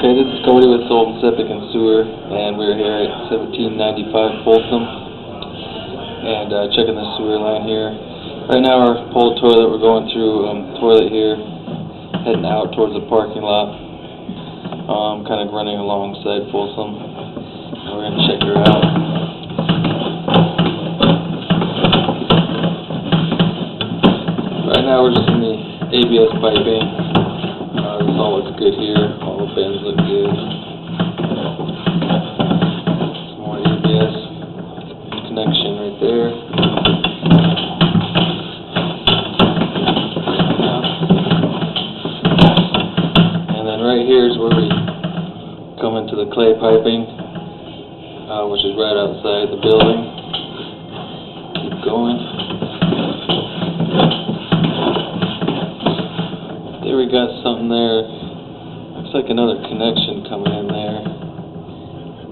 Okay, this is Cody with Sullivan Septic and Sewer, and we're here at 1795 Folsom, and checking the sewer line here. Right now our pole toilet, we're going through toilet here, heading out towards the parking lot, kind of running alongside Folsom, and we're going to check her out. Right now we're just in the ABS piping. This all looks good here. All the bends look good. Some more ABS connection right there. And then right here is where we come into the clay piping, which is right outside the building. Keep going. There we got something there. Looks like another connection coming in there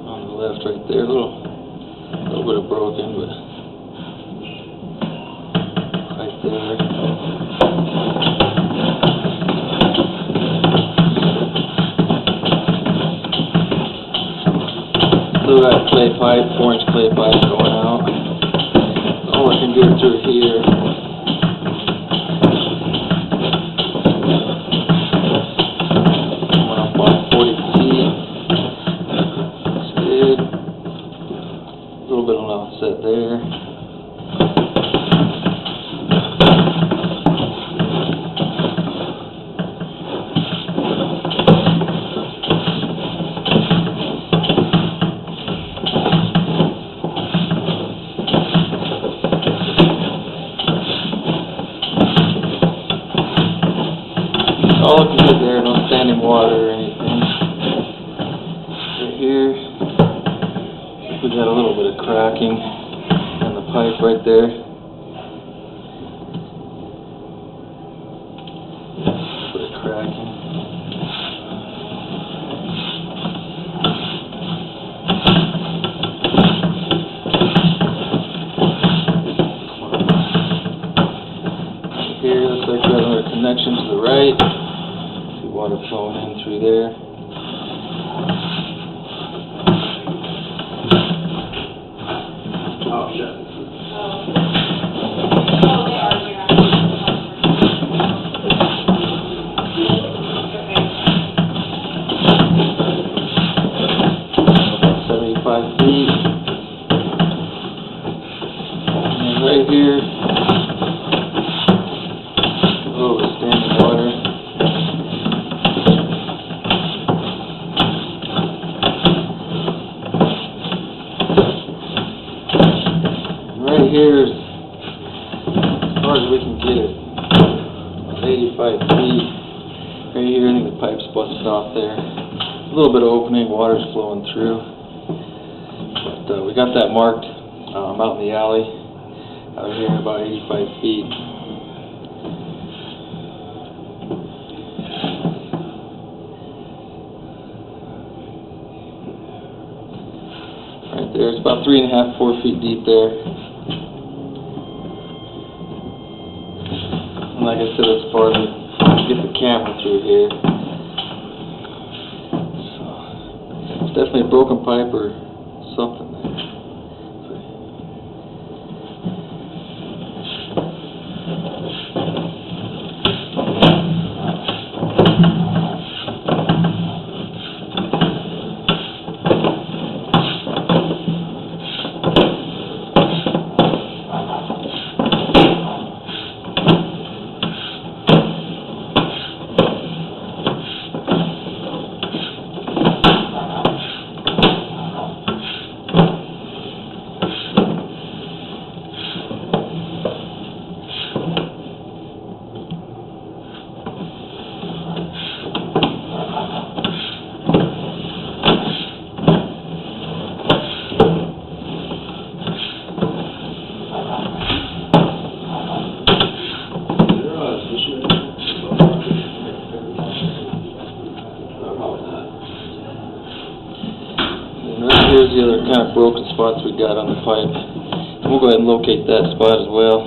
on the left right there. A little bit of broken, but right there. Still got clay pipe, 4-inch clay pipe going out. All looking good through here. A little bit of an offset there. All looking good there, no standing water or anything. Right here. We got a little bit of cracking in the pipe right there. A bit of cracking. Here looks like we got another connection to the right. See water flowing in through there. About 75 feet. And right here, a little bit of standing water. And right here, as far as we can get it, 85 feet. Right here, I think the pipe's busted off there. A little bit of opening, water's flowing through. But we got that marked out in the alley, out here about 85 feet. Right there, it's about 3.5, 4 feet deep there. And like I said, it's part of it. Get the camera through here. So it's definitely a broken pipe or something there. Here's the other kind of broken spots we got on the pipe. We'll go ahead and locate that spot as well.